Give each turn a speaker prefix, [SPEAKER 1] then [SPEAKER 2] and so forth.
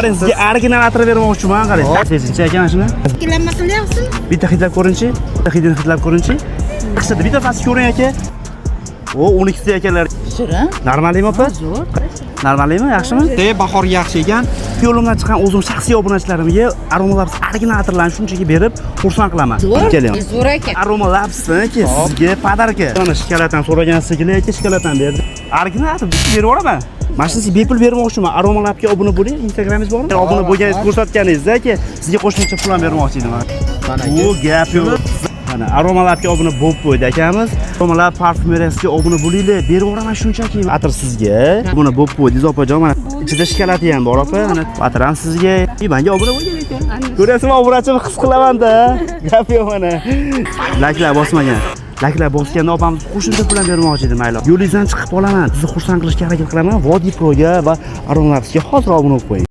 [SPEAKER 1] Qarang, sizga original atir bermoqchiman, qarang. Sezincha ekan shuni.
[SPEAKER 2] Ikkilanma qilyapsizmi?
[SPEAKER 1] Bitta hidlab ko'ringchi. Bitta hidini hidlab ko'ringchi. Yaxshida bitta pastga ko'ring aka. O, 12 ta ekanlar.
[SPEAKER 2] Shirin.
[SPEAKER 1] Normalmi opa?
[SPEAKER 2] Zo'r.
[SPEAKER 1] Normalmi, yaxshimi? Bahor yaxshi ekan. Yo'limdan chiqqan o'zim shaxsiy obunachilarimga Aroma Labs original atirlarni shunchaki berib, xursand qilaman. Keling.
[SPEAKER 2] Zo'r ekan.
[SPEAKER 1] Aroma Labs'dan sizga podarka. Mana shikolatdan so'ragansiz-ki, shikolatdan berdi. Original atir berib yuboraman. Mana shuni bepul bermoqchiman. Aroma Labs'ga obuna bo'ling. Instagramingiz bormi? Obuna bo'lganingizni ko'rsatganingiz aka, sizga qo'shimcha pul ham bermoqchi edim. Bu gap yo'q. Mana Aroma Labs'ga obuna bo'lib qo'ydi akamiz. Aroma Labs parfumeriyasiga obuna bo'linglar. Berib yuboraman shunchaki. Atir sizga. Obuna bo'lib qo'ydingiz opajon. Mana ichida shikolati ham bor opa. Mana atir ham sizga. Menga obuna bo'lgan ekan. Ko'rasizmi, obunachimni his qilaman-da. Gap yo'q mana. Layklar bosmagan. Layklar bosganda opamiz qo'shimcha pul ham bermoqchi edi, mayli. Yo'lingizdan chiqib qolaman. Sizni xursand qilishga harakat qilaman. Vodiy Proga va Aroma Labs'ga hozir obuna bo'lib qo'ying.